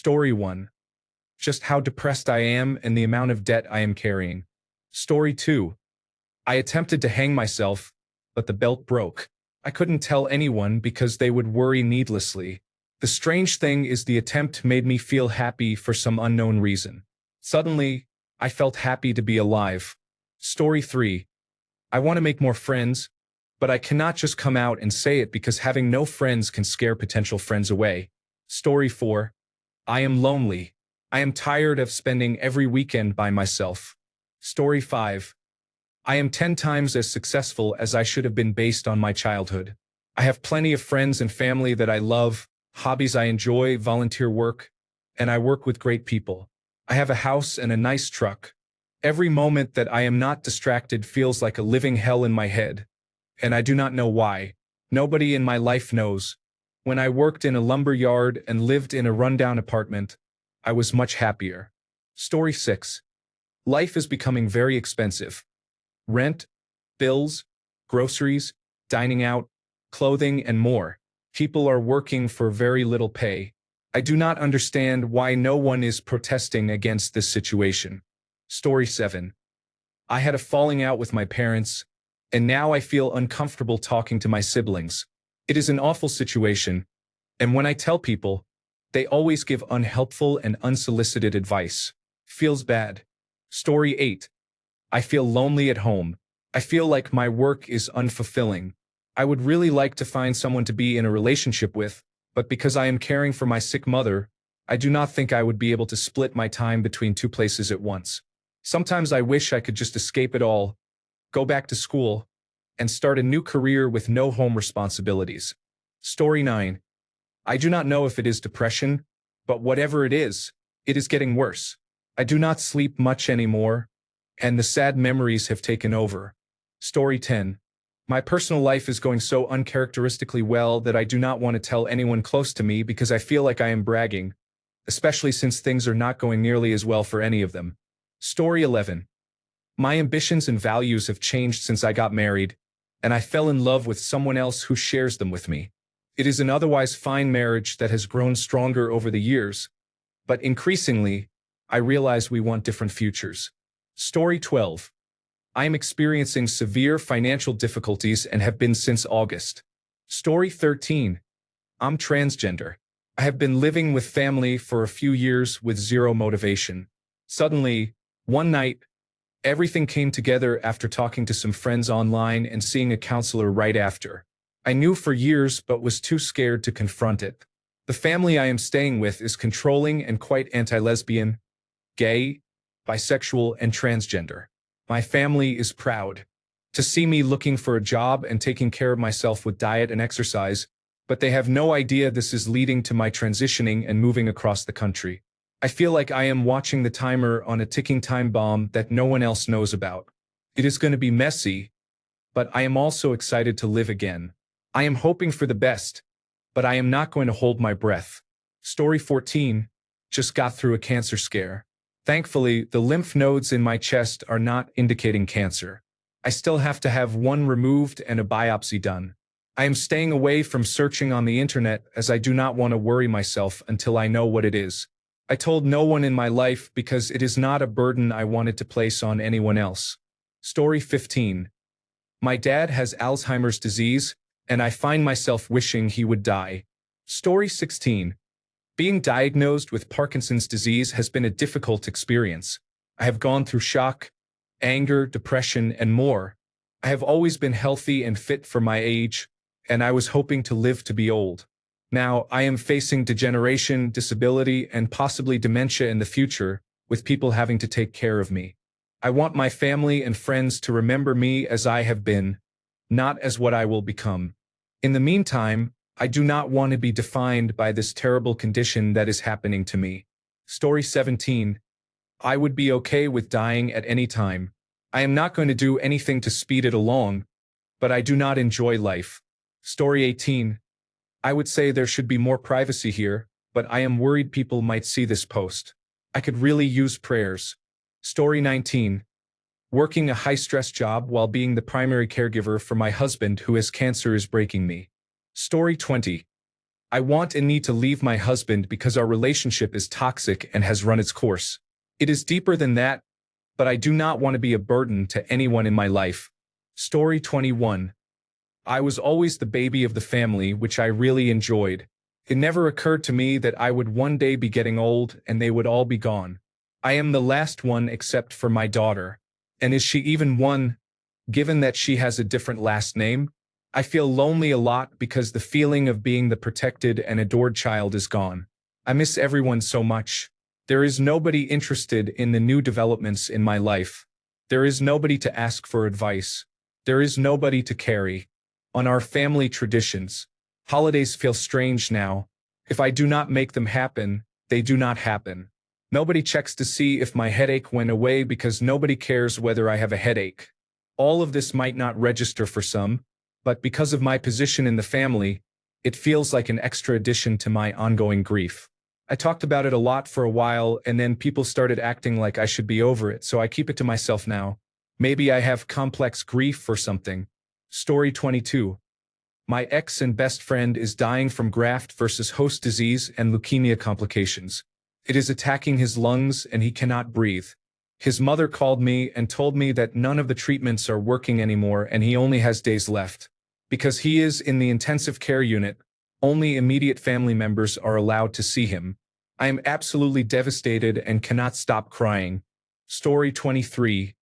Story 1. Just how depressed I am and the amount of debt I am carrying. Story 2. I attempted to hang myself, but the belt broke. I couldn't tell anyone because they would worry needlessly. The strange thing is the attempt made me feel happy for some unknown reason. Suddenly, I felt happy to be alive. Story 3. I want to make more friends, but I cannot just come out and say it because having no friends can scare potential friends away. Story 4. I am lonely. I am tired of spending every weekend by myself. Story 5. I am 10 times as successful as I should have been based on my childhood. I have plenty of friends and family that I love, hobbies I enjoy, volunteer work, and I work with great people. I have a house and a nice truck. Every moment that I am not distracted feels like a living hell in my head, and I do not know why. Nobody in my life knows. When I worked in a lumber yard and lived in a rundown apartment, I was much happier. Story 6. Life is becoming very expensive. Rent, bills, groceries, dining out, clothing, and more. People are working for very little pay. I do not understand why no one is protesting against this situation. Story 7. I had a falling out with my parents, and now I feel uncomfortable talking to my siblings. It is an awful situation, and when I tell people, they always give unhelpful and unsolicited advice. Feels bad. Story 8. I feel lonely at home. I feel like my work is unfulfilling. I would really like to find someone to be in a relationship with, but because I am caring for my sick mother, I do not think I would be able to split my time between two places at once. Sometimes I wish I could just escape it all, go back to school, and start a new career with no home responsibilities. Story 9. I do not know if it is depression, but whatever it is getting worse. I do not sleep much anymore, and the sad memories have taken over. Story 10. My personal life is going so uncharacteristically well that I do not want to tell anyone close to me because I feel like I am bragging, especially since things are not going nearly as well for any of them. Story 11. My ambitions and values have changed since I got married, and I fell in love with someone else who shares them with me. It is an otherwise fine marriage that has grown stronger over the years, but increasingly, I realize we want different futures. Story 12. I am experiencing severe financial difficulties and have been since August. Story 13. I'm transgender. I have been living with family for a few years with zero motivation. Suddenly, one night, everything came together after talking to some friends online and seeing a counselor right after. I knew for years but was too scared to confront it. The family I am staying with is controlling and quite anti-lesbian, gay, bisexual, and transgender. My family is proud to see me looking for a job and taking care of myself with diet and exercise, but they have no idea this is leading to my transitioning and moving across the country. I feel like I am watching the timer on a ticking time bomb that no one else knows about. It is going to be messy, but I am also excited to live again. I am hoping for the best, but I am not going to hold my breath. Story 14. Just got through a cancer scare. Thankfully, the lymph nodes in my chest are not indicating cancer. I still have to have one removed and a biopsy done. I am staying away from searching on the internet as I do not want to worry myself until I know what it is. I told no one in my life because it is not a burden I wanted to place on anyone else. Story 15. My dad has Alzheimer's disease, and I find myself wishing he would die. Story 16. Being diagnosed with Parkinson's disease has been a difficult experience. I have gone through shock, anger, depression, and more. I have always been healthy and fit for my age, and I was hoping to live to be old. Now, I am facing degeneration, disability, and possibly dementia in the future, with people having to take care of me. I want my family and friends to remember me as I have been, not as what I will become. In the meantime, I do not want to be defined by this terrible condition that is happening to me. Story 17. I would be okay with dying at any time. I am not going to do anything to speed it along, but I do not enjoy life. Story 18. I would say there should be more privacy here, but I am worried people might see this post. I could really use prayers. Story 19. Working a high-stress job while being the primary caregiver for my husband who has cancer is breaking me. Story 20. I want and need to leave my husband because our relationship is toxic and has run its course. It is deeper than that, but I do not want to be a burden to anyone in my life. Story 21. I was always the baby of the family, which I really enjoyed. It never occurred to me that I would one day be getting old and they would all be gone. I am the last one except for my daughter. And is she even one, given that she has a different last name? I feel lonely a lot because the feeling of being the protected and adored child is gone. I miss everyone so much. There is nobody interested in the new developments in my life. There is nobody to ask for advice. There is nobody to carry on our family traditions. Holidays feel strange now. If I do not make them happen, they do not happen. Nobody checks to see if my headache went away because nobody cares whether I have a headache. All of this might not register for some, but because of my position in the family, it feels like an extra addition to my ongoing grief. I talked about it a lot for a while and then people started acting like I should be over it, so I keep it to myself now. Maybe I have complex grief or something. Story 22. My ex and best friend is dying from graft versus host disease and leukemia complications. It is attacking his lungs and he cannot breathe. His mother called me and told me that none of the treatments are working anymore and he only has days left. Because he is in the intensive care unit, only immediate family members are allowed to see him. I am absolutely devastated and cannot stop crying. Story 23.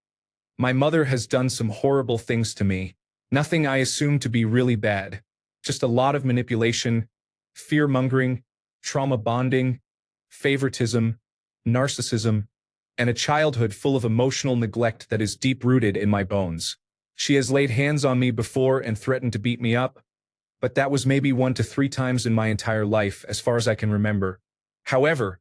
My mother has done some horrible things to me. Nothing I assume to be really bad. Just a lot of manipulation, fear-mongering, trauma bonding, favoritism, narcissism, and a childhood full of emotional neglect that is deep-rooted in my bones. She has laid hands on me before and threatened to beat me up, but that was maybe 1 to 3 times in my entire life, as far as I can remember. However,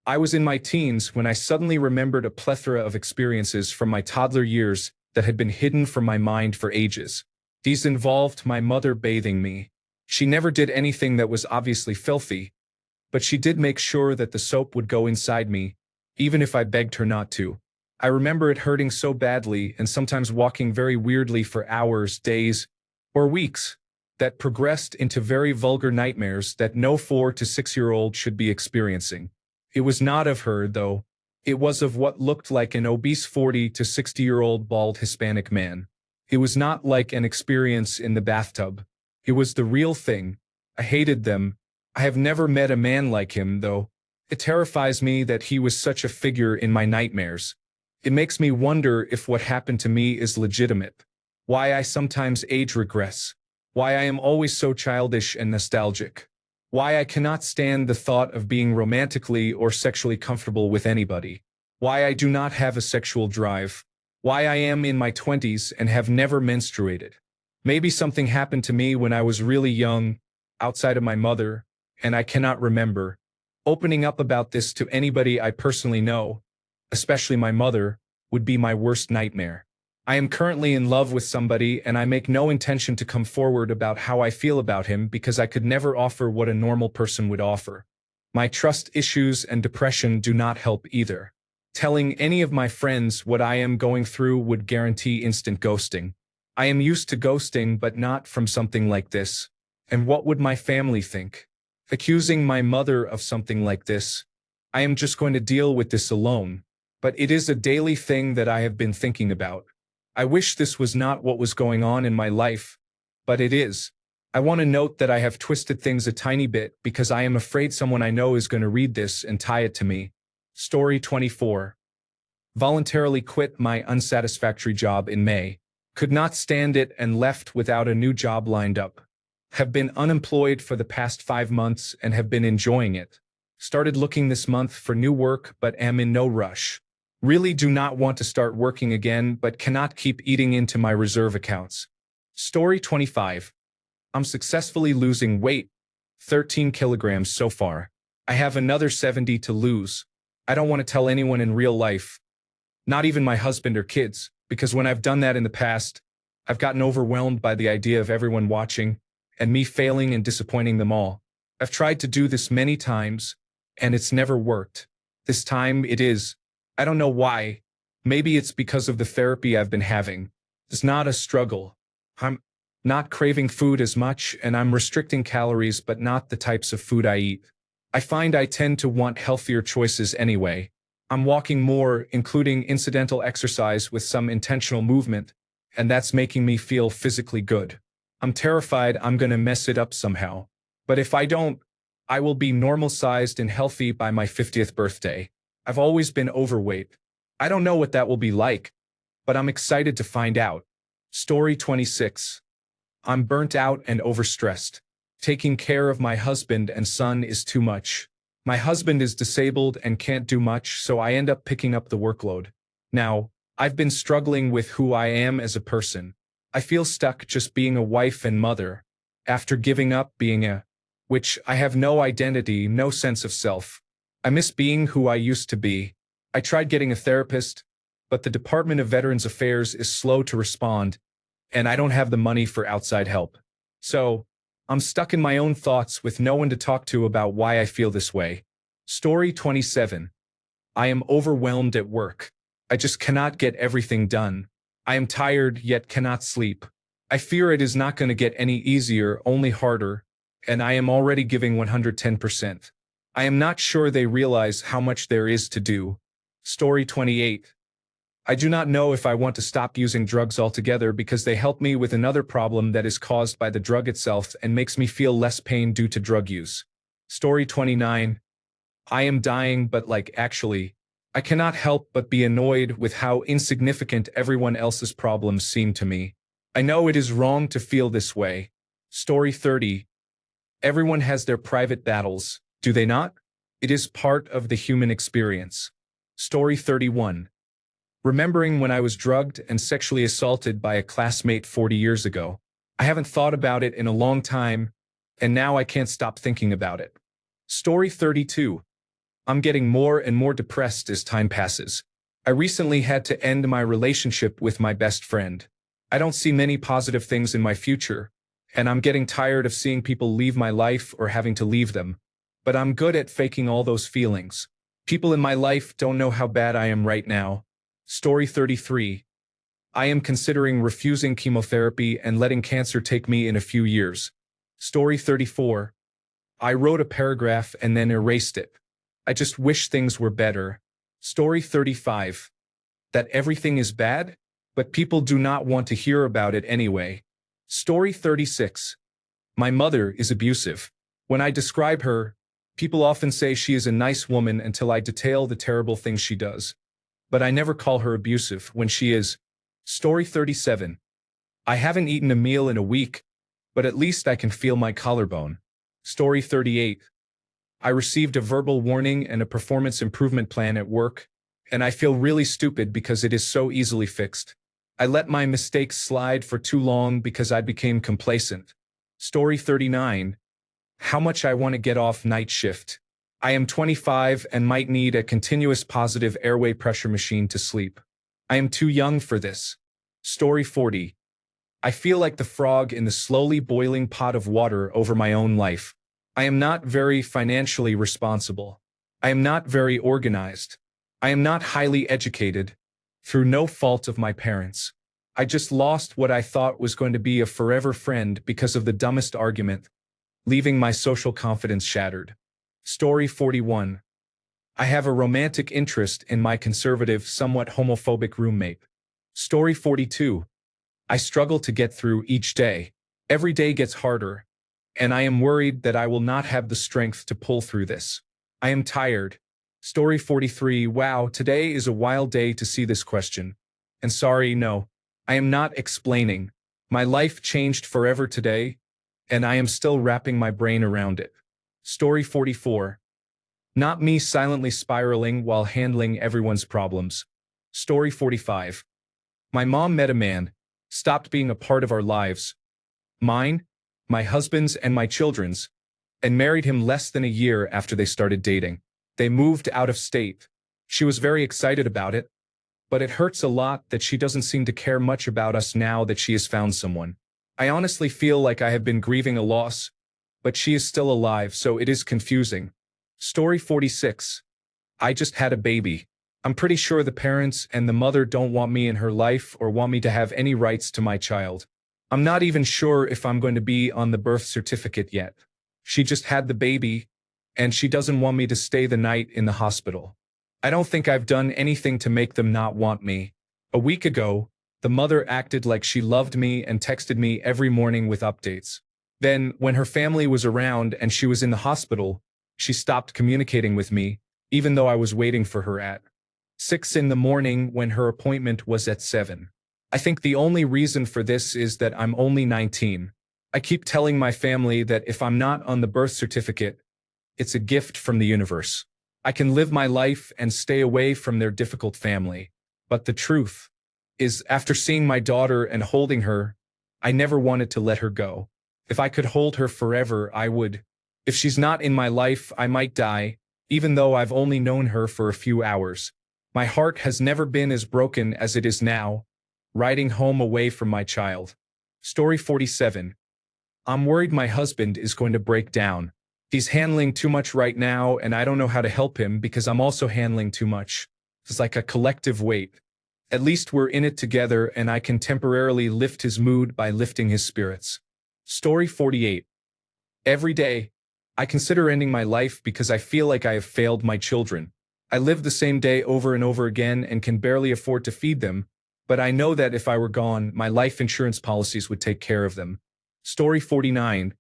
I was in my teens when I suddenly remembered a plethora of experiences from my toddler years that had been hidden from my mind for ages. These involved my mother bathing me. She never did anything that was obviously filthy, but she did make sure that the soap would go inside me, even if I begged her not to. I remember it hurting so badly and sometimes walking very weirdly for hours, days, or weeks, that progressed into very vulgar nightmares that no 4 to 6-year-old should be experiencing. It was not of her, though. It was of what looked like an obese 40 to 60-year-old bald Hispanic man. It was not like an experience in the bathtub. It was the real thing. I hated them. I have never met a man like him, though. It terrifies me that he was such a figure in my nightmares. It makes me wonder if what happened to me is legitimate. Why I sometimes age regress. Why I am always so childish and nostalgic. Why I cannot stand the thought of being romantically or sexually comfortable with anybody. Why I do not have a sexual drive. Why I am in my 20s and have never menstruated. Maybe something happened to me when I was really young, outside of my mother, and I cannot remember. Opening up about this to anybody I personally know, especially my mother, would be my worst nightmare. I am currently in love with somebody and I make no intention to come forward about how I feel about him because I could never offer what a normal person would offer. My trust issues and depression do not help either. Telling any of my friends what I am going through would guarantee instant ghosting. I am used to ghosting but not from something like this. And what would my family think? Accusing my mother of something like this. I am just going to deal with this alone. But it is a daily thing that I have been thinking about. I wish this was not what was going on in my life, but it is. I want to note that I have twisted things a tiny bit because I am afraid someone I know is going to read this and tie it to me. Story 24. Voluntarily quit my unsatisfactory job in May. Could not stand it and left without a new job lined up. Have been unemployed for the past 5 months and have been enjoying it. Started looking this month for new work but am in no rush. Really do not want to start working again but cannot keep eating into my reserve accounts. Story 25. I'm successfully losing weight. 13 kilograms so far. I have another 70 to lose. I don't want to tell anyone in real life. Not even my husband or kids, because when I've done that in the past, I've gotten overwhelmed by the idea of everyone watching and me failing and disappointing them all. I've tried to do this many times, and it's never worked. This time it is. I don't know why. Maybe it's because of the therapy I've been having. It's not a struggle. not craving food as much, and I'm restricting calories but not the types of food I eat. I find I tend to want healthier choices anyway. I'm walking more, including incidental exercise with some intentional movement, and that's making me feel physically good. I'm terrified I'm gonna mess it up somehow. But if I don't, I will be normal-sized and healthy by my 50th birthday. I've always been overweight. I don't know what that will be like, but I'm excited to find out. Story 26. I'm burnt out and overstressed. Taking care of my husband and son is too much. My husband is disabled and can't do much, so I end up picking up the workload. Now, I've been struggling with who I am as a person. I feel stuck just being a wife and mother, after giving up being which I have no identity, no sense of self. I miss being who I used to be. I tried getting a therapist, but the Department of Veterans Affairs is slow to respond, and I don't have the money for outside help. So, I'm stuck in my own thoughts with no one to talk to about why I feel this way. Story 27. I am overwhelmed at work. I just cannot get everything done. I am tired yet cannot sleep. I fear it is not going to get any easier, only harder, and I am already giving 110%. I am not sure they realize how much there is to do. Story 28. I do not know if I want to stop using drugs altogether because they help me with another problem that is caused by the drug itself and makes me feel less pain due to drug use. Story 29. I am dying, but actually, I cannot help but be annoyed with how insignificant everyone else's problems seem to me. I know it is wrong to feel this way. Story 30. Everyone has their private battles, do they not? It is part of the human experience. Story 31. Remembering when I was drugged and sexually assaulted by a classmate 40 years ago. I haven't thought about it in a long time, and now I can't stop thinking about it. Story 32. I'm getting more and more depressed as time passes. I recently had to end my relationship with my best friend. I don't see many positive things in my future, and I'm getting tired of seeing people leave my life or having to leave them. But I'm good at faking all those feelings. People in my life don't know how bad I am right now. Story 33. I am considering refusing chemotherapy and letting cancer take me in a few years. Story 34. I wrote a paragraph and then erased it. I just wish things were better. Story 35. That everything is bad, but people do not want to hear about it anyway. Story 36. My mother is abusive. When I describe her, people often say she is a nice woman until I detail the terrible things she does. But I never call her abusive when she is. Story 37. I haven't eaten a meal in a week, but at least I can feel my collarbone. Story 38. I received a verbal warning and a performance improvement plan at work, and I feel really stupid because it is so easily fixed. I let my mistakes slide for too long because I became complacent. Story 39. How much I want to get off night shift. I am 25 and might need a continuous positive airway pressure machine to sleep. I am too young for this. Story 40. I feel like the frog in the slowly boiling pot of water over my own life. I am not very financially responsible. I am not very organized. I am not highly educated, through no fault of my parents. I just lost what I thought was going to be a forever friend because of the dumbest argument, leaving my social confidence shattered. Story 41. I have a romantic interest in my conservative, somewhat homophobic roommate. Story 42. I struggle to get through each day. Every day gets harder, and I am worried that I will not have the strength to pull through this. I am tired. Story 43. Wow, today is a wild day to see this question. And sorry, no, I am not explaining. My life changed forever today, and I am still wrapping my brain around it. Story 44. Not me silently spiraling while handling everyone's problems. Story 45. My mom met a man, stopped being a part of our lives, mine, my husband's and my children's, and married him less than a year after they started dating. They moved out of state. She was very excited about it, but it hurts a lot that she doesn't seem to care much about us now that she has found someone. I honestly feel like I have been grieving a loss, but she is still alive, so it is confusing. Story 46. I just had a baby. I'm pretty sure the parents and the mother don't want me in her life or want me to have any rights to my child. I'm not even sure if I'm going to be on the birth certificate yet. She just had the baby, and she doesn't want me to stay the night in the hospital. I don't think I've done anything to make them not want me. A week ago, the mother acted like she loved me and texted me every morning with updates. Then, when her family was around and she was in the hospital, she stopped communicating with me, even though I was waiting for her at 6 in the morning when her appointment was at 7. I think the only reason for this is that I'm only 19. I keep telling my family that if I'm not on the birth certificate, it's a gift from the universe. I can live my life and stay away from their difficult family. But the truth is, after seeing my daughter and holding her, I never wanted to let her go. If I could hold her forever, I would. If she's not in my life, I might die, even though I've only known her for a few hours. My heart has never been as broken as it is now, riding home away from my child. Story 47. I'm worried my husband is going to break down. He's handling too much right now, and I don't know how to help him because I'm also handling too much. It's like a collective weight. At least we're in it together, and I can temporarily lift his mood by lifting his spirits. Story 48. Every day, I consider ending my life because I feel like I have failed my children. I live the same day over and over again and can barely afford to feed them, but I know that if I were gone, my life insurance policies would take care of them. Story 49.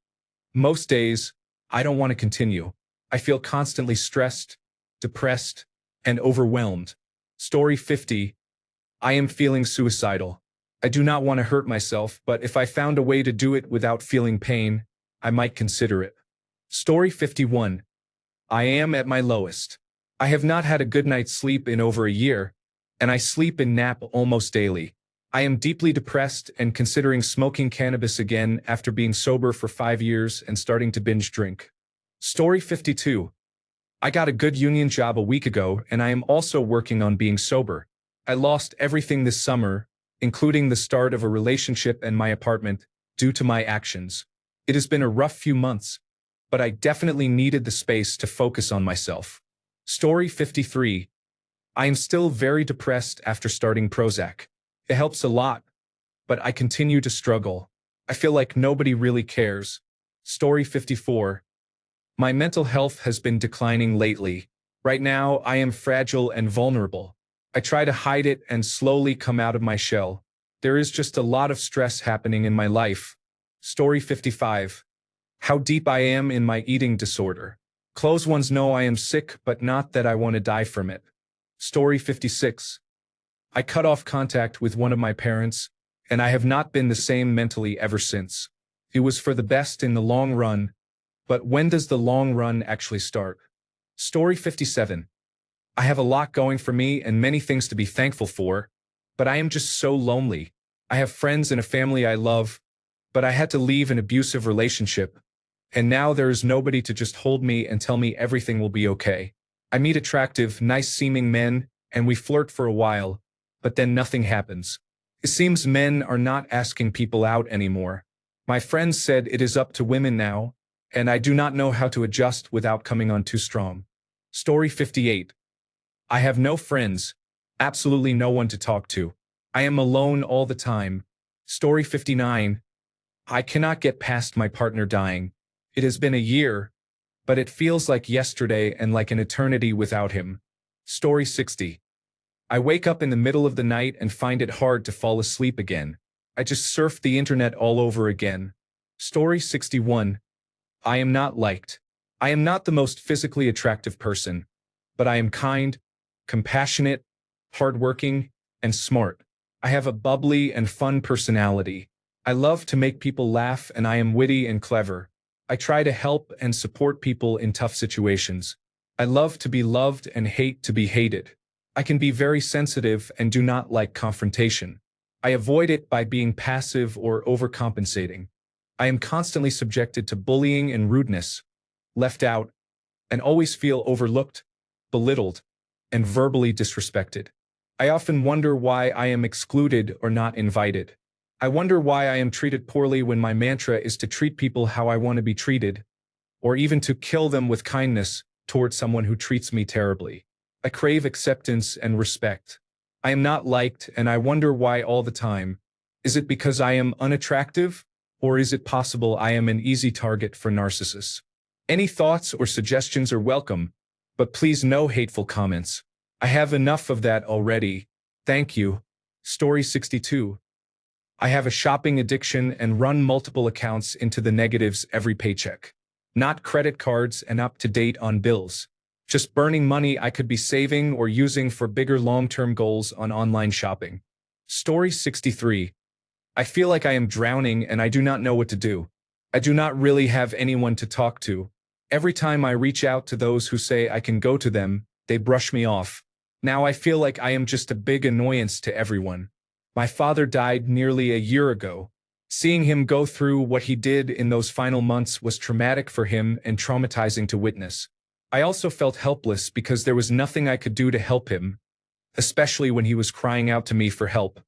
Most days, I don't want to continue. I feel constantly stressed, depressed, and overwhelmed. Story 50. I am feeling suicidal. I do not want to hurt myself, but if I found a way to do it without feeling pain, I might consider it. Story 51. I am at my lowest. I have not had a good night's sleep in over a year, and I sleep and nap almost daily. I am deeply depressed and considering smoking cannabis again after being sober for 5 years and starting to binge drink. Story 52. I got a good union job a week ago, and I am also working on being sober. I lost everything this summer, including the start of a relationship and my apartment, due to my actions. It has been a rough few months, but I definitely needed the space to focus on myself. Story 53. I am still very depressed after starting Prozac. It helps a lot, but I continue to struggle. I feel like nobody really cares. Story 54. My mental health has been declining lately. Right now, I am fragile and vulnerable. I try to hide it and slowly come out of my shell. There is just a lot of stress happening in my life. Story 55. How deep I am in my eating disorder. Close ones know I am sick, but not that I want to die from it. Story 56. I cut off contact with one of my parents, and I have not been the same mentally ever since. It was for the best in the long run, but when does the long run actually start? Story 57. I have a lot going for me and many things to be thankful for, but I am just so lonely. I have friends and a family I love, but I had to leave an abusive relationship, and now there is nobody to just hold me and tell me everything will be okay. I meet attractive, nice-seeming men, and we flirt for a while, but then nothing happens. It seems men are not asking people out anymore. My friends said it is up to women now, and I do not know how to adjust without coming on too strong. Story 58. I have no friends, absolutely no one to talk to. I am alone all the time. Story 59. I cannot get past my partner dying. It has been a year, but it feels like yesterday and like an eternity without him. Story 60. I wake up in the middle of the night and find it hard to fall asleep again. I just surf the internet all over again. Story 61. I am not liked. I am not the most physically attractive person, but I am kind, compassionate, hardworking, and smart. I have a bubbly and fun personality. I love to make people laugh, and I am witty and clever. I try to help and support people in tough situations. I love to be loved and hate to be hated. I can be very sensitive and do not like confrontation. I avoid it by being passive or overcompensating. I am constantly subjected to bullying and rudeness, left out, and always feel overlooked, belittled, and verbally disrespected. I often wonder why I am excluded or not invited. I wonder why I am treated poorly when my mantra is to treat people how I want to be treated, or even to kill them with kindness toward someone who treats me terribly. I crave acceptance and respect. I am not liked, and I wonder why all the time. Is it because I am unattractive? Or is it possible I am an easy target for narcissists? Any thoughts or suggestions are welcome, but please no hateful comments. I have enough of that already. Thank you. Story 62. I have a shopping addiction and run multiple accounts into the negatives every paycheck. Not credit cards and up to date on bills. Just burning money I could be saving or using for bigger long-term goals on online shopping. Story 63. I feel like I am drowning and I do not know what to do. I do not really have anyone to talk to. Every time I reach out to those who say I can go to them, they brush me off. Now I feel like I am just a big annoyance to everyone. My father died nearly a year ago. Seeing him go through what he did in those final months was traumatic for him and traumatizing to witness. I also felt helpless because there was nothing I could do to help him, especially when he was crying out to me for help.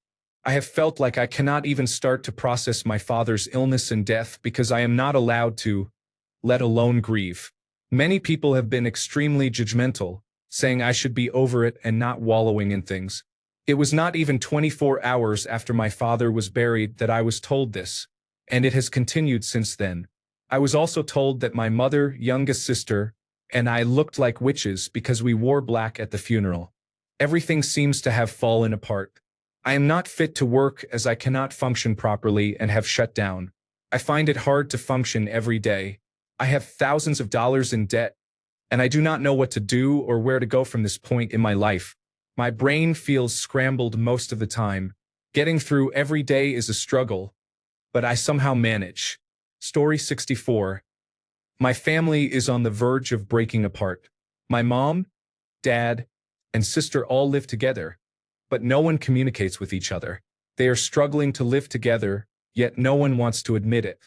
I have felt like I cannot even start to process my father's illness and death because I am not allowed to, let alone grieve. Many people have been extremely judgmental, saying I should be over it and not wallowing in things. It was not even 24 hours after my father was buried that I was told this, and it has continued since then. I was also told that my mother, youngest sister, and I looked like witches because we wore black at the funeral. Everything seems to have fallen apart. I am not fit to work as I cannot function properly and have shut down. I find it hard to function every day. I have thousands of dollars in debt, and I do not know what to do or where to go from this point in my life. My brain feels scrambled most of the time. Getting through every day is a struggle, but I somehow manage. Story 64. My family is on the verge of breaking apart. My mom, dad, and sister all live together, but no one communicates with each other. They are struggling to live together, yet no one wants to admit it.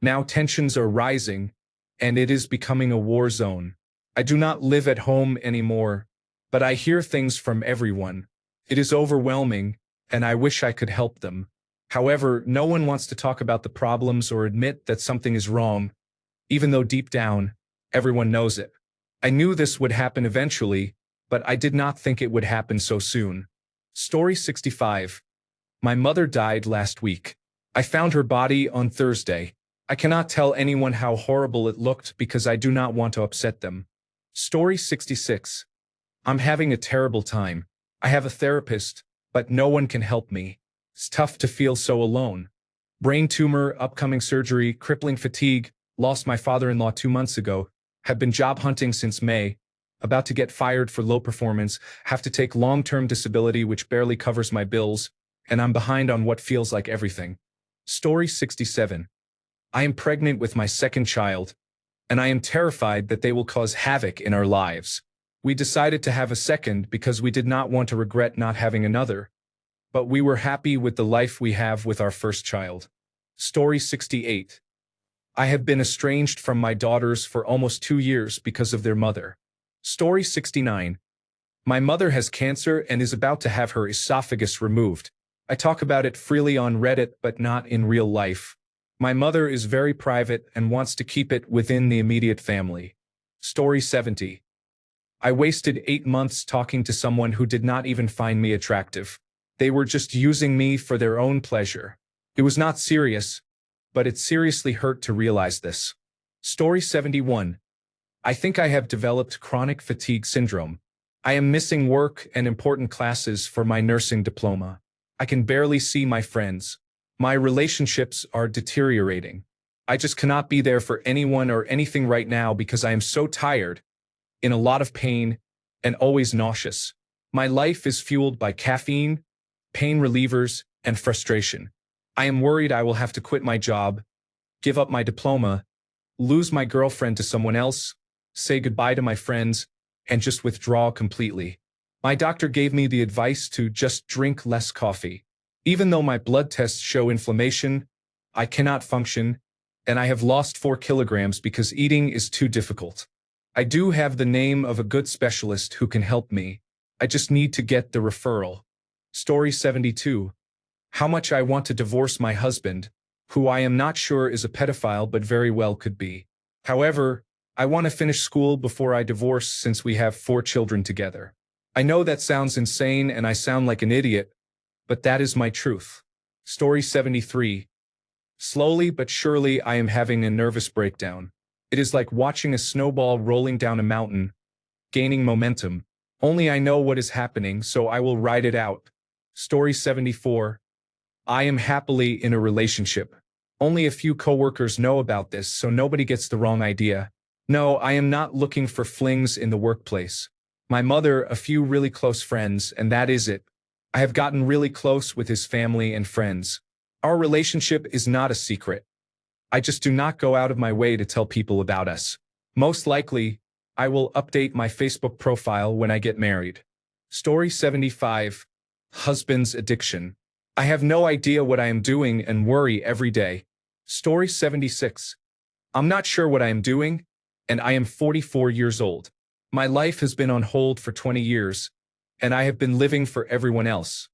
Now tensions are rising, and it is becoming a war zone. I do not live at home anymore, but I hear things from everyone. It is overwhelming, and I wish I could help them. However, no one wants to talk about the problems or admit that something is wrong, even though deep down, everyone knows it. I knew this would happen eventually, but I did not think it would happen so soon. Story 65. My mother died last week. I found her body on Thursday. I cannot tell anyone how horrible it looked because I do not want to upset them. Story 66. I'm having a terrible time. I have a therapist, but no one can help me. It's tough to feel so alone. Brain tumor, upcoming surgery, crippling fatigue, lost my father-in-law 2 months ago, have been job hunting since May, about to get fired for low performance, have to take long-term disability which barely covers my bills, and I'm behind on what feels like everything. Story 67. I am pregnant with my second child, and I am terrified that they will cause havoc in our lives. We decided to have a second because we did not want to regret not having another, but we were happy with the life we have with our first child. Story 68. I have been estranged from my daughters for almost 2 years because of their mother. Story 69. My mother has cancer and is about to have her esophagus removed. I talk about it freely on Reddit but not in real life. My mother is very private and wants to keep it within the immediate family. Story 70. I wasted 8 months talking to someone who did not even find me attractive. They were just using me for their own pleasure. It was not serious, but it seriously hurt to realize this. Story 71. I think I have developed chronic fatigue syndrome. I am missing work and important classes for my nursing diploma. I can barely see my friends. My relationships are deteriorating. I just cannot be there for anyone or anything right now because I am so tired, in a lot of pain, and always nauseous. My life is fueled by caffeine, pain relievers, and frustration. I am worried I will have to quit my job, give up my diploma, lose my girlfriend to someone else, say goodbye to my friends, and just withdraw completely. My doctor gave me the advice to just drink less coffee. Even though my blood tests show inflammation, I cannot function, and I have lost 4 kilograms because eating is too difficult. I do have the name of a good specialist who can help me. I just need to get the referral. Story 72. How much I want to divorce my husband, who I am not sure is a pedophile but very well could be. However, I want to finish school before I divorce since we have 4 children together. I know that sounds insane and I sound like an idiot, but that is my truth. Story 73. Slowly but surely I am having a nervous breakdown. It is like watching a snowball rolling down a mountain, gaining momentum. Only I know what is happening, so I will ride it out. Story 74. I am happily in a relationship. Only a few coworkers know about this, so nobody gets the wrong idea. No, I am not looking for flings in the workplace. My mother, a few really close friends, and that is it. I have gotten really close with his family and friends. Our relationship is not a secret. I just do not go out of my way to tell people about us. Most likely, I will update my Facebook profile when I get married. Story 75. Husband's addiction. I have no idea what I am doing and worry every day. Story 76. I'm not sure what I am doing, and I am 44 years old. My life has been on hold for 20 years, and I have been living for everyone else.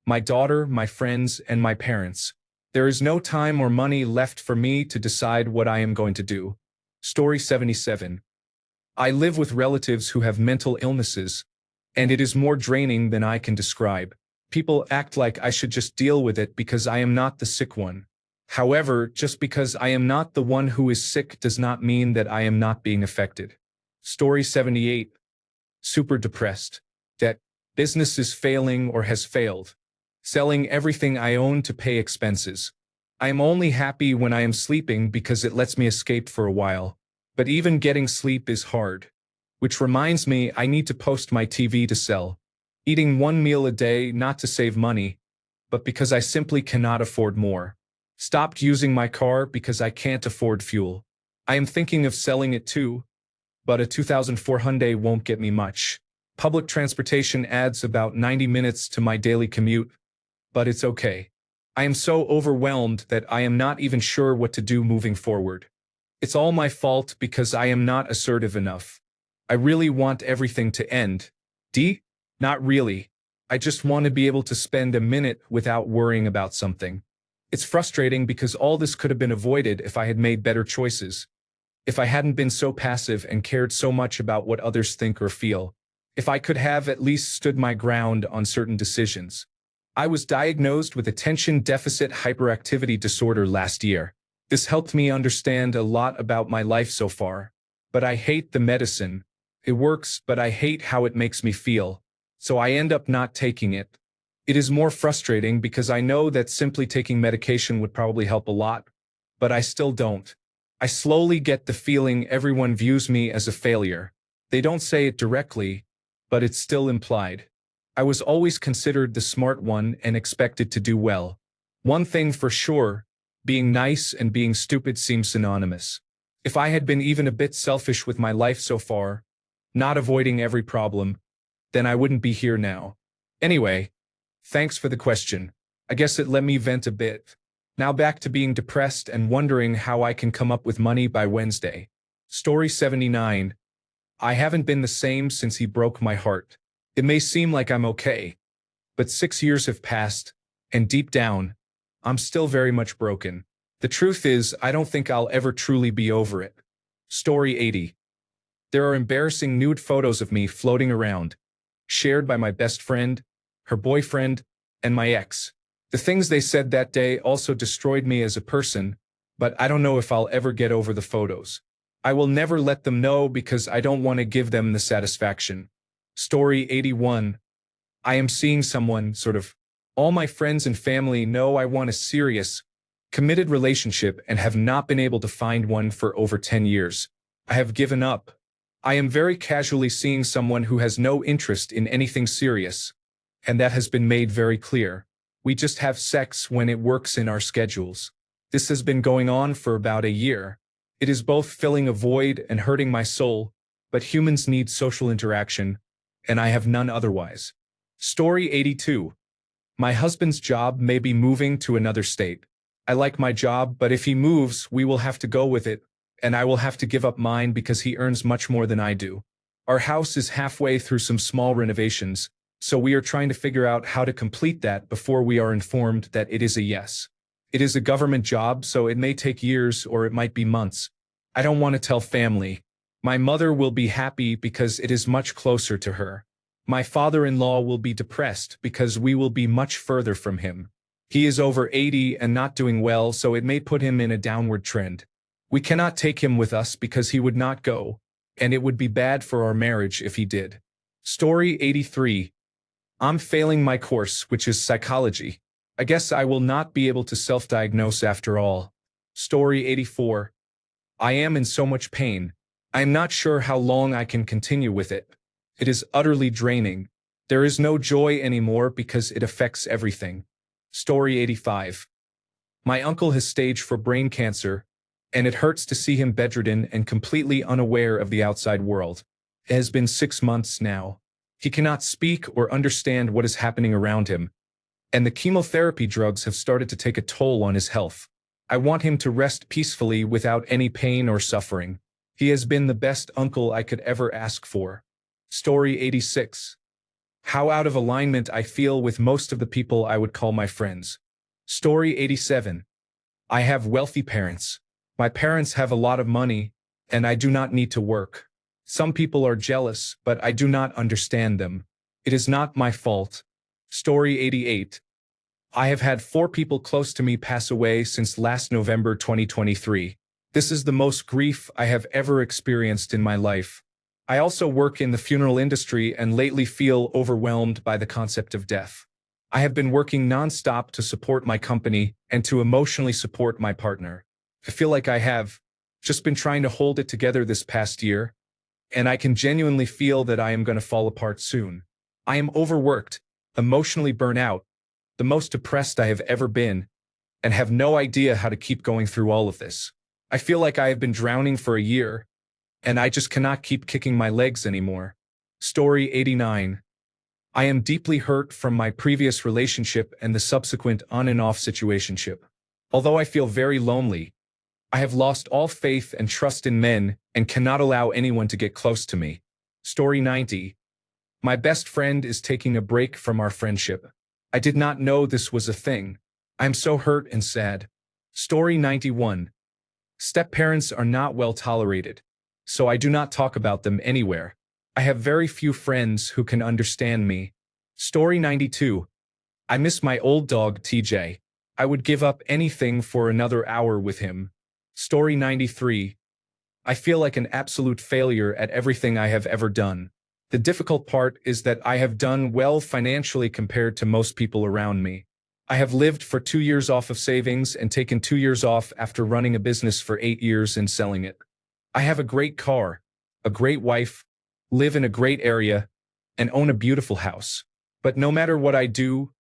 My daughter, my friends, and my parents. There is no time or money left for me to decide what I am going to do. Story 77. I live with relatives who have mental illnesses, and it is more draining than I can describe. People act like I should just deal with it because I am not the sick one. However, just because I am not the one who is sick does not mean that I am not being affected. Story 78. Super depressed. Debt. Business is failing or has failed. Selling everything I own to pay expenses. I am only happy when I am sleeping because it lets me escape for a while. But even getting sleep is hard. Which reminds me, I need to post my TV to sell. Eating one meal a day not to save money, but because I simply cannot afford more. Stopped using my car because I can't afford fuel. I am thinking of selling it too, but a 2004 Hyundai won't get me much. Public transportation adds about 90 minutes to my daily commute, but it's okay. I am so overwhelmed that I am not even sure what to do moving forward. It's all my fault because I am not assertive enough. I really want everything to end. Not really. I just want to be able to spend a minute without worrying about something. It's frustrating because all this could have been avoided if I had made better choices. If I hadn't been so passive and cared so much about what others think or feel. If I could have at least stood my ground on certain decisions. I was diagnosed with attention deficit hyperactivity disorder last year. This helped me understand a lot about my life so far. But I hate the medicine. It works, but I hate how it makes me feel. So I end up not taking it. It is more frustrating because I know that simply taking medication would probably help a lot, but I still don't. I slowly get the feeling everyone views me as a failure. They don't say it directly, but it's still implied. I was always considered the smart one and expected to do well. One thing for sure, being nice and being stupid seems synonymous. If I had been even a bit selfish with my life so far, not avoiding every problem, then I wouldn't be here now. Anyway, thanks for the question. I guess it let me vent a bit. Now back to being depressed and wondering how I can come up with money by Wednesday. Story 79. I haven't been the same since he broke my heart. It may seem like I'm okay, but 6 years have passed, and deep down, I'm still very much broken. The truth is, I don't think I'll ever truly be over it. Story 80. There are embarrassing nude photos of me floating around, shared by my best friend, her boyfriend, and my ex. The things they said that day also destroyed me as a person, but I don't know if I'll ever get over the photos. I will never let them know because I don't want to give them the satisfaction. Story 81. I am seeing someone, sort of. All my friends and family know I want a serious, committed relationship and have not been able to find one for over 10 years. I have given up. I am very casually seeing someone who has no interest in anything serious, and that has been made very clear. We just have sex when it works in our schedules. This has been going on for about a year. It is both filling a void and hurting my soul, but humans need social interaction, and I have none otherwise. Story 82. My husband's job may be moving to another state. I like my job, but if he moves, we will have to go with it, and I will have to give up mine because he earns much more than I do. Our house is halfway through some small renovations, so we are trying to figure out how to complete that before we are informed that it is a yes. It is a government job, so it may take years or it might be months. I don't want to tell family. My mother will be happy because it is much closer to her. My father-in-law will be depressed because we will be much further from him. He is over 80 and not doing well, so it may put him in a downward trend. We cannot take him with us because he would not go, and it would be bad for our marriage if he did. Story 83. I'm failing my course, which is psychology. I guess I will not be able to self-diagnose after all. Story 84. I am in so much pain. I am not sure how long I can continue with it. It is utterly draining. There is no joy anymore because it affects everything. Story 85. My uncle has stage 4 brain cancer, and it hurts to see him bedridden and completely unaware of the outside world. It has been 6 months now. He cannot speak or understand what is happening around him, and the chemotherapy drugs have started to take a toll on his health. I want him to rest peacefully without any pain or suffering. He has been the best uncle I could ever ask for. Story 86. How out of alignment I feel with most of the people I would call my friends. Story 87. I have wealthy parents. My parents have a lot of money, and I do not need to work. Some people are jealous, but I do not understand them. It is not my fault. Story 88. I have had 4 people close to me pass away since last November 2023. This is the most grief I have ever experienced in my life. I also work in the funeral industry and lately feel overwhelmed by the concept of death. I have been working nonstop to support my company and to emotionally support my partner. I feel like I have just been trying to hold it together this past year, and I can genuinely feel that I am going to fall apart soon. I am overworked, emotionally burnt out, the most depressed I have ever been, and have no idea how to keep going through all of this. I feel like I have been drowning for a year, and I just cannot keep kicking my legs anymore. Story 89. I am deeply hurt from my previous relationship and the subsequent on and off situationship. Although I feel very lonely, I have lost all faith and trust in men and cannot allow anyone to get close to me. Story 90. My best friend is taking a break from our friendship. I did not know this was a thing. I am so hurt and sad. Story 91. Step-parents are not well tolerated, so I do not talk about them anywhere. I have very few friends who can understand me. Story 92. I miss my old dog TJ. I would give up anything for another hour with him. Story 93. I feel like an absolute failure at everything I have ever done. The difficult part is that I have done well financially compared to most people around me. I have lived for 2 years off of savings and taken 2 years off after running a business for 8 years and selling it. I have a great car, a great wife, live in a great area, and own a beautiful house. But no matter what I do,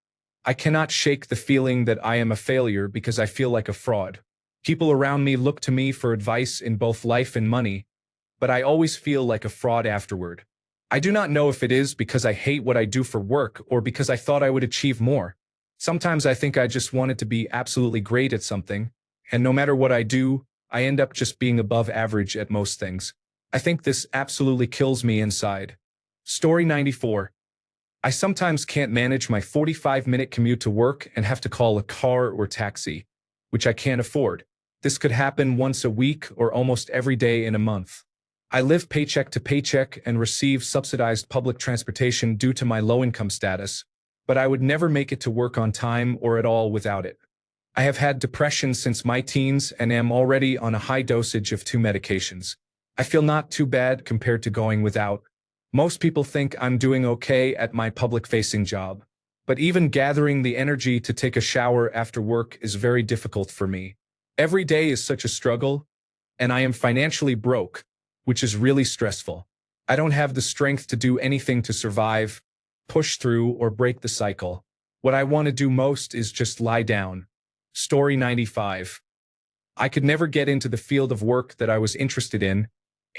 I cannot shake the feeling that I am a failure because I feel like a fraud. People around me look to me for advice in both life and money, but I always feel like a fraud afterward. I do not know if it is because I hate what I do for work or because I thought I would achieve more. Sometimes I think I just wanted to be absolutely great at something, and no matter what I do, I end up just being above average at most things. I think this absolutely kills me inside. Story 94. I sometimes can't manage my 45-minute commute to work and have to call a car or taxi, which I can't afford. This could happen once a week or almost every day in a month. I live paycheck to paycheck and receive subsidized public transportation due to my low-income status, but I would never make it to work on time or at all without it. I have had depression since my teens and am already on a high dosage of 2 medications. I feel not too bad compared to going without. Most people think I'm doing okay at my public-facing job, but even gathering the energy to take a shower after work is very difficult for me. Every day is such a struggle, and I am financially broke, which is really stressful. I don't have the strength to do anything to survive, push through, or break the cycle. What I want to do most is just lie down. Story 95. I could never get into the field of work that I was interested in,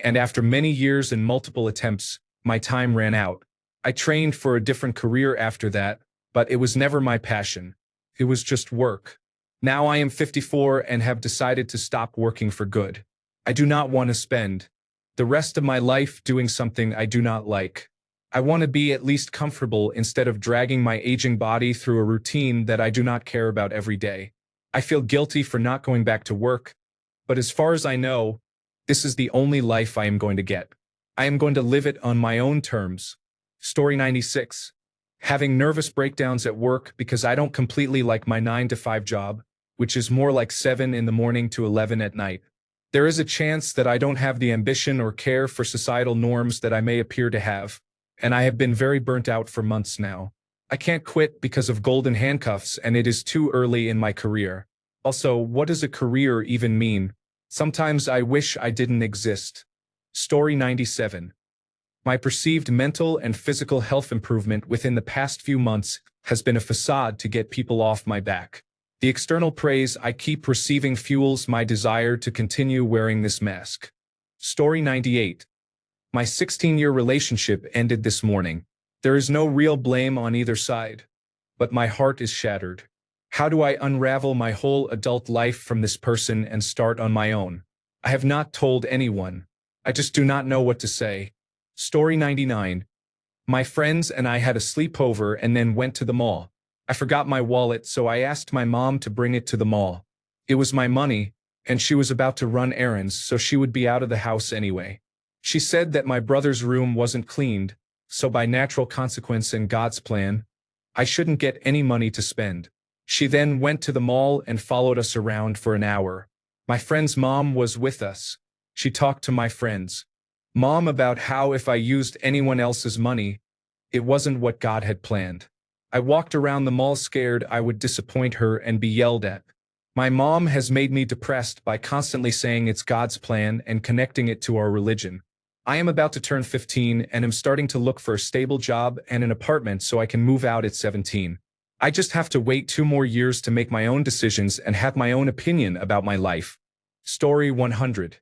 and after many years and multiple attempts, my time ran out. I trained for a different career after that, but it was never my passion. It was just work. Now I am 54 and have decided to stop working for good. I do not want to spend the rest of my life doing something I do not like. I want to be at least comfortable instead of dragging my aging body through a routine that I do not care about every day. I feel guilty for not going back to work, but as far as I know, this is the only life I am going to get. I am going to live it on my own terms. Story 96. having nervous breakdowns at work because I don't completely like my 9 to 5 job, which is more like 7 in the morning to 11 at night. There is a chance that I don't have the ambition or care for societal norms that I may appear to have, and I have been very burnt out for months now. I can't quit because of golden handcuffs, and it is too early in my career. Also, what does a career even mean? Sometimes I wish I didn't exist. Story 97. My perceived mental and physical health improvement within the past few months has been a facade to get people off my back. The external praise I keep receiving fuels my desire to continue wearing this mask. Story 98. My 16-year relationship ended this morning. There is no real blame on either side, but my heart is shattered. How do I unravel my whole adult life from this person and start on my own? I have not told anyone. I just do not know what to say. Story 99. My friends and I had a sleepover and then went to the mall. I forgot my wallet, so I asked my mom to bring it to the mall. It was my money, and she was about to run errands, so she would be out of the house anyway. She said that my brother's room wasn't cleaned, so by natural consequence and God's plan, I shouldn't get any money to spend. She then went to the mall and followed us around for an hour. My friend's mom was with us. She talked to my friend's mom about how if I used anyone else's money, it wasn't what God had planned. I walked around the mall scared I would disappoint her and be yelled at. My mom has made me depressed by constantly saying it's God's plan and connecting it to our religion. I am about to turn 15 and am starting to look for a stable job and an apartment so I can move out at 17. I just have to wait 2 more years to make my own decisions and have my own opinion about my life. Story 100.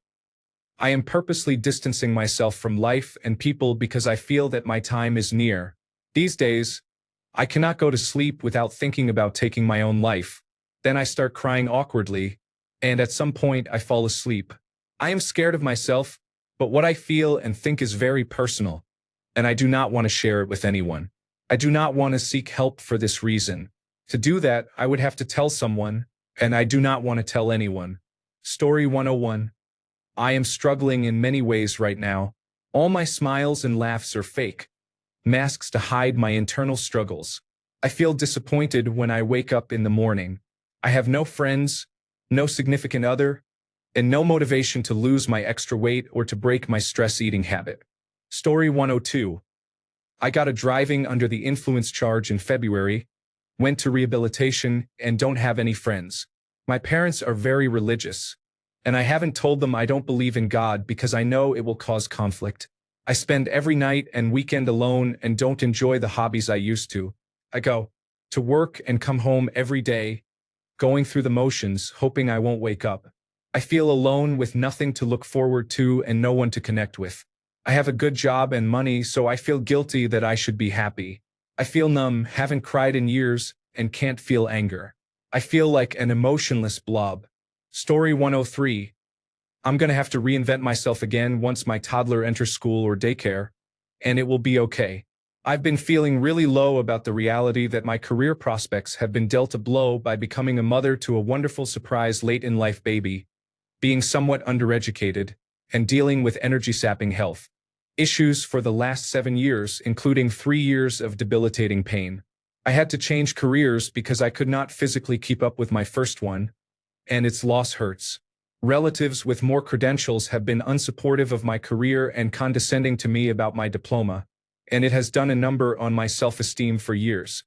I am purposely distancing myself from life and people because I feel that my time is near. These days, I cannot go to sleep without thinking about taking my own life. Then I start crying awkwardly, and at some point I fall asleep. I am scared of myself, but what I feel and think is very personal, and I do not want to share it with anyone. I do not want to seek help for this reason. To do that, I would have to tell someone, and I do not want to tell anyone. Story 101. I am struggling in many ways right now. All my smiles and laughs are fake, masks to hide my internal struggles. I feel disappointed when I wake up in the morning. I have no friends, no significant other, and no motivation to lose my extra weight or to break my stress eating habit. Story 102. I got a driving under the influence charge in February, went to rehabilitation, and don't have any friends. My parents are very religious, and I haven't told them I don't believe in God because I know it will cause conflict. I spend every night and weekend alone and don't enjoy the hobbies I used to. I go to work and come home every day, going through the motions, hoping I won't wake up. I feel alone with nothing to look forward to and no one to connect with. I have a good job and money, so I feel guilty that I should be happy. I feel numb, haven't cried in years, and can't feel anger. I feel like an emotionless blob. Story 103. I'm gonna have to reinvent myself again once my toddler enters school or daycare, and it will be okay. I've been feeling really low about the reality that my career prospects have been dealt a blow by becoming a mother to a wonderful surprise late-in-life baby, being somewhat undereducated, and dealing with energy-sapping health issues for the last 7 years, including 3 years of debilitating pain. I had to change careers because I could not physically keep up with my first one, and its loss hurts. Relatives with more credentials have been unsupportive of my career and condescending to me about my diploma, and it has done a number on my self-esteem for years.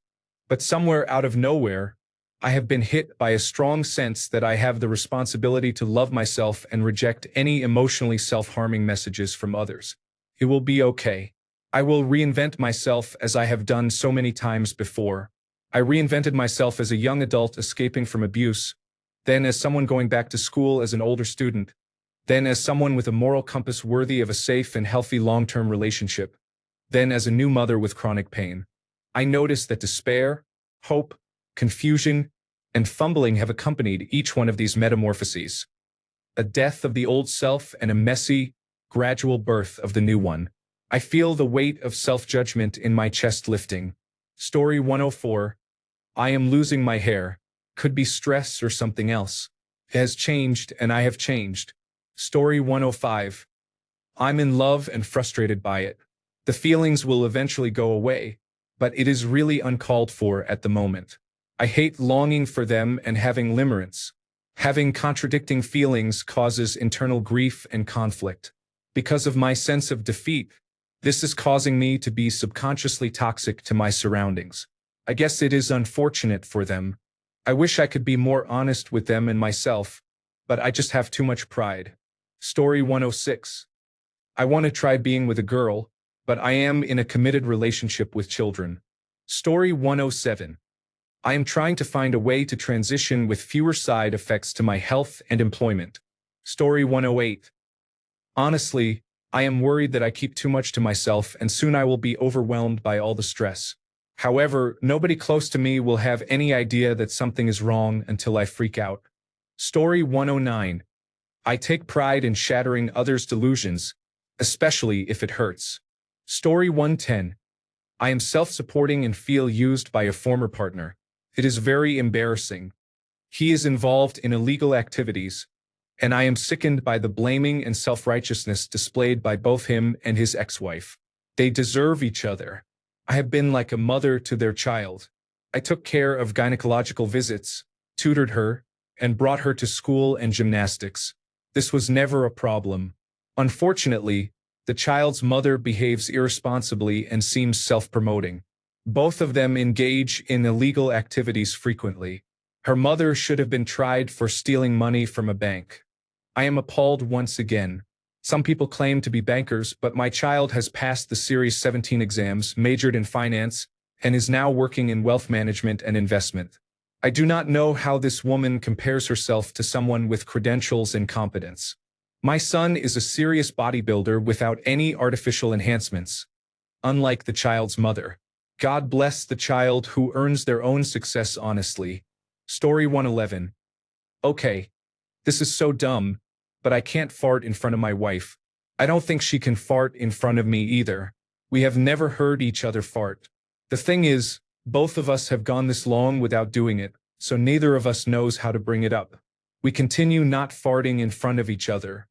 But somewhere out of nowhere, I have been hit by a strong sense that I have the responsibility to love myself and reject any emotionally self-harming messages from others. It will be okay. I will reinvent myself as I have done so many times before. I reinvented myself as a young adult escaping from abuse, then as someone going back to school as an older student, then as someone with a moral compass worthy of a safe and healthy long-term relationship, then as a new mother with chronic pain. I noticed that despair, hope, confusion, and fumbling have accompanied each one of these metamorphoses. A death of the old self and a messy, gradual birth of the new one. I feel the weight of self-judgment in my chest lifting. Story 104. I am losing my hair. Could be stress or something else. It has changed and I have changed. Story 105. I'm in love and frustrated by it. The feelings will eventually go away, but it is really uncalled for at the moment. I hate longing for them and having limerence. Having contradicting feelings causes internal grief and conflict. Because of my sense of defeat, this is causing me to be subconsciously toxic to my surroundings. I guess it is unfortunate for them. I wish I could be more honest with them and myself, but I just have too much pride. Story 106. I want to try being with a girl, but I am in a committed relationship with children. Story 107. I am trying to find a way to transition with fewer side effects to my health and employment. Story 108. Honestly, I am worried that I keep too much to myself and soon I will be overwhelmed by all the stress. However, nobody close to me will have any idea that something is wrong until I freak out. Story 109. I take pride in shattering others' delusions, especially if it hurts. Story 110. I am self-supporting and feel used by a former partner. It is very embarrassing. He is involved in illegal activities, and I am sickened by the blaming and self-righteousness displayed by both him and his ex-wife. They deserve each other. I have been like a mother to their child. I took care of gynecological visits, tutored her, and brought her to school and gymnastics. This was never a problem. Unfortunately, the child's mother behaves irresponsibly and seems self-promoting. Both of them engage in illegal activities frequently. Her mother should have been tried for stealing money from a bank. I am appalled once again. Some people claim to be bankers, but my child has passed the Series 17 exams, majored in finance, and is now working in wealth management and investment. I do not know how this woman compares herself to someone with credentials and competence. My son is a serious bodybuilder without any artificial enhancements, unlike the child's mother. God bless the child who earns their own success honestly. Story 111. Okay, this is so dumb, but I can't fart in front of my wife. I don't think she can fart in front of me either. We have never heard each other fart. The thing is, both of us have gone this long without doing it, so neither of us knows how to bring it up. We continue not farting in front of each other.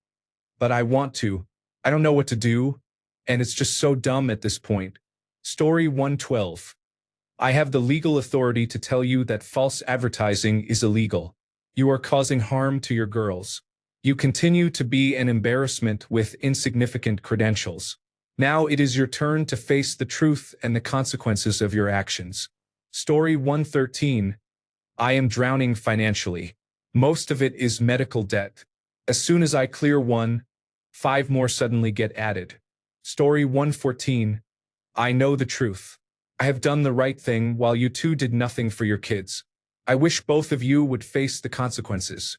But I want to. I don't know what to do, and it's just so dumb at this point. Story 112. I have the legal authority to tell you that false advertising is illegal. You are causing harm to your girls. You continue to be an embarrassment with insignificant credentials. Now it is your turn to face the truth and the consequences of your actions. Story 113. I am drowning financially. Most of it is medical debt. As soon as I clear one, 5 more suddenly get added. Story 114. I know the truth. I have done the right thing while you two did nothing for your kids. I wish both of you would face the consequences.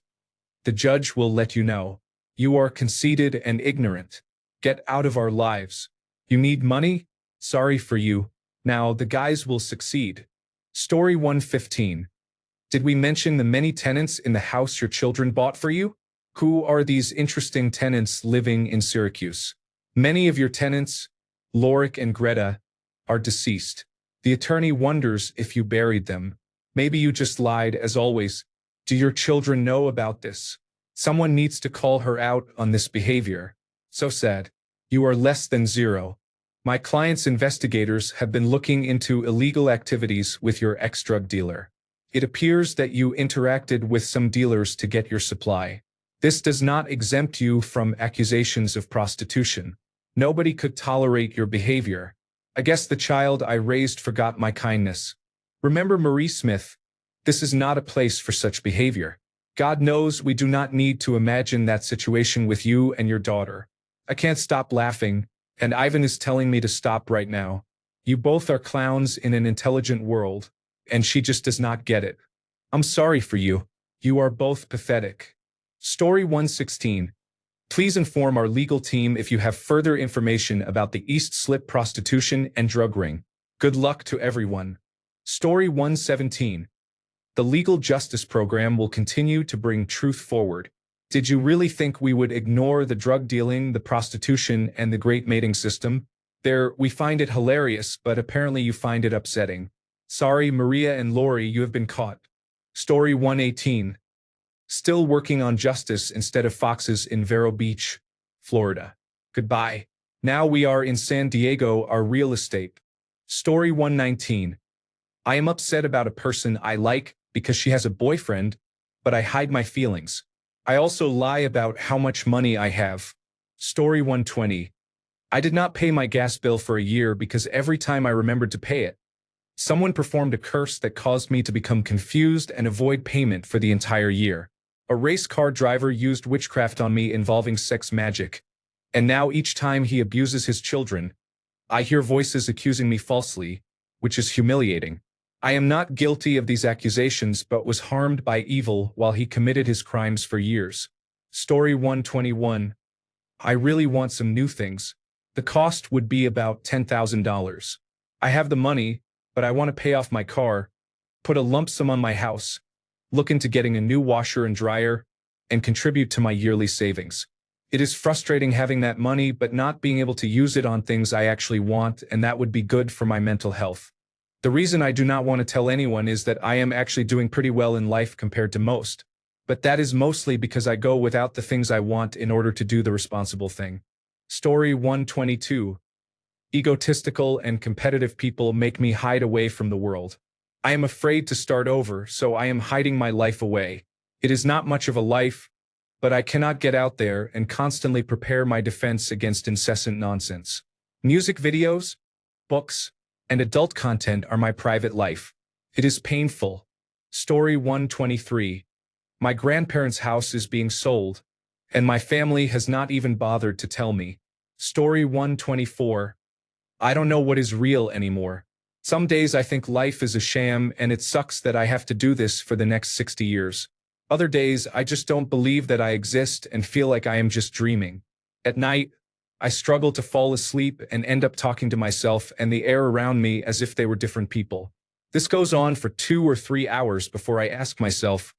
The judge will let you know. You are conceited and ignorant. Get out of our lives. You need money? Sorry for you. Now the guys will succeed. Story 115. Did we mention the many tenants in the house your children bought for you? Who are these interesting tenants living in Syracuse? Many of your tenants, Lorik and Greta, are deceased. The attorney wonders if you buried them. Maybe you just lied as always. Do your children know about this? Someone needs to call her out on this behavior. So sad. You are less than zero. My client's investigators have been looking into illegal activities with your ex-drug dealer. It appears that you interacted with some dealers to get your supply. This does not exempt you from accusations of prostitution. Nobody could tolerate your behavior. I guess the child I raised forgot my kindness. Remember Marie Smith? This is not a place for such behavior. God knows we do not need to imagine that situation with you and your daughter. I can't stop laughing, and Ivan is telling me to stop right now. You both are clowns in an intelligent world, and she just does not get it. I'm sorry for you. You are both pathetic. Story 116. Please inform our legal team if you have further information about the East Slip prostitution and drug ring. Good luck to everyone. Story 117. The legal justice program will continue to bring truth forward. Did you really think we would ignore the drug dealing, the prostitution, and the great mating system? We find it hilarious, but apparently you find it upsetting. Sorry, Maria and Lori, you have been caught. Story 118. Still working on justice instead of foxes in Vero Beach, Florida. Goodbye. Now we are in San Diego, our real estate. Story 119. I am upset about a person I like because she has a boyfriend, but I hide my feelings. I also lie about how much money I have. Story 120. I did not pay my gas bill for a year because every time I remembered to pay it, someone performed a curse that caused me to become confused and avoid payment for the entire year. A race car driver used witchcraft on me involving sex magic. And now each time he abuses his children, I hear voices accusing me falsely, which is humiliating. I am not guilty of these accusations but was harmed by evil while he committed his crimes for years. Story 121. I really want some new things. The cost would be about $10,000. I have the money, but I want to pay off my car, put a lump sum on my house, look into getting a new washer and dryer, and contribute to my yearly savings. It is frustrating having that money but not being able to use it on things I actually want, and that would be good for my mental health. The reason I do not want to tell anyone is that I am actually doing pretty well in life compared to most, but that is mostly because I go without the things I want in order to do the responsible thing. Story 122. Egotistical and competitive people make me hide away from the world. I am afraid to start over, so I am hiding my life away. It is not much of a life, but I cannot get out there and constantly prepare my defense against incessant nonsense. Music videos, books, and adult content are my private life. It is painful. Story 123. My grandparents' house is being sold, and my family has not even bothered to tell me. Story 124. I don't know what is real anymore. Some days I think life is a sham and it sucks that I have to do this for the next 60 years. Other days I just don't believe that I exist and feel like I am just dreaming. At night, I struggle to fall asleep and end up talking to myself and the air around me as if they were different people. This goes on for 2 or 3 hours before I ask myself,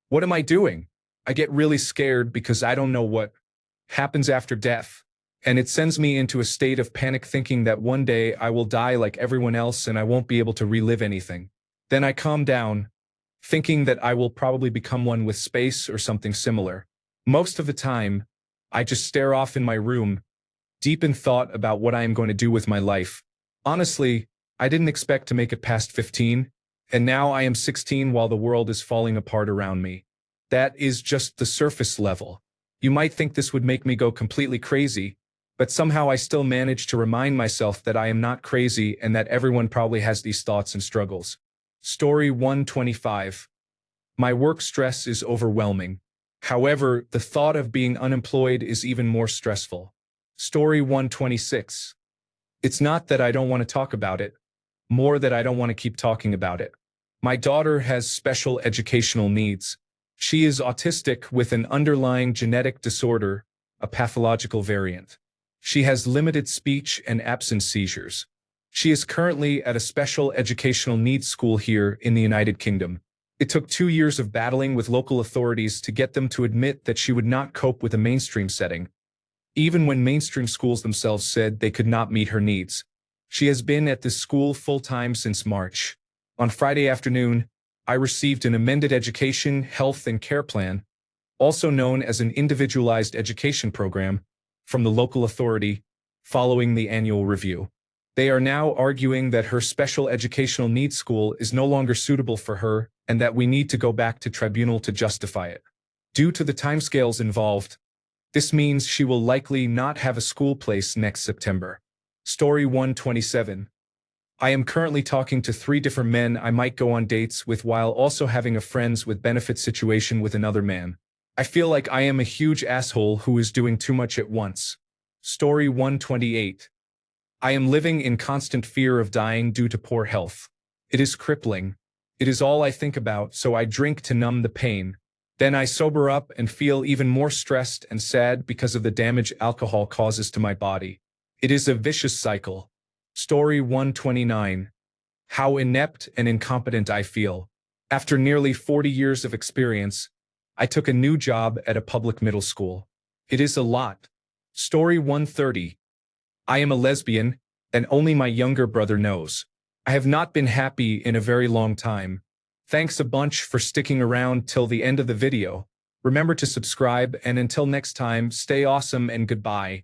what am I doing? I get really scared because I don't know what happens after death. And it sends me into a state of panic thinking that one day I will die like everyone else and I won't be able to relive anything. Then I calm down, thinking that I will probably become one with space or something similar. Most of the time, I just stare off in my room, deep in thought about what I am going to do with my life. Honestly, I didn't expect to make it past 15, and now I am 16 while the world is falling apart around me. That is just the surface level. You might think this would make me go completely crazy, but somehow I still manage to remind myself that I am not crazy and that everyone probably has these thoughts and struggles. Story 125. My work stress is overwhelming. However, the thought of being unemployed is even more stressful. Story 126. It's not that I don't want to talk about it, more that I don't want to keep talking about it. My daughter has special educational needs. She is autistic with an underlying genetic disorder, a pathological variant. She has limited speech and absence seizures. She is currently at a special educational needs school here in the United Kingdom. It took 2 years of battling with local authorities to get them to admit that she would not cope with a mainstream setting, even when mainstream schools themselves said they could not meet her needs. She has been at this school full-time since March. On Friday afternoon, I received an amended education, health, and care plan, also known as an individualized education program, from the local authority, following the annual review. They are now arguing that her special educational needs school is no longer suitable for her and that we need to go back to tribunal to justify it. Due to the timescales involved, this means she will likely not have a school place next September. Story 127. I am currently talking to 3 different men I might go on dates with while also having a friends with benefits situation with another man. I feel like I am a huge asshole who is doing too much at once. Story 128. I am living in constant fear of dying due to poor health. It is crippling. It is all I think about, so I drink to numb the pain. Then I sober up and feel even more stressed and sad because of the damage alcohol causes to my body. It is a vicious cycle. Story 129. How inept and incompetent I feel. After nearly 40 years of experience, I took a new job at a public middle school. It is a lot. Story 130. I am a lesbian, and only my younger brother knows. I have not been happy in a very long time. Thanks a bunch for sticking around till the end of the video. Remember to subscribe, and until next time, stay awesome and goodbye.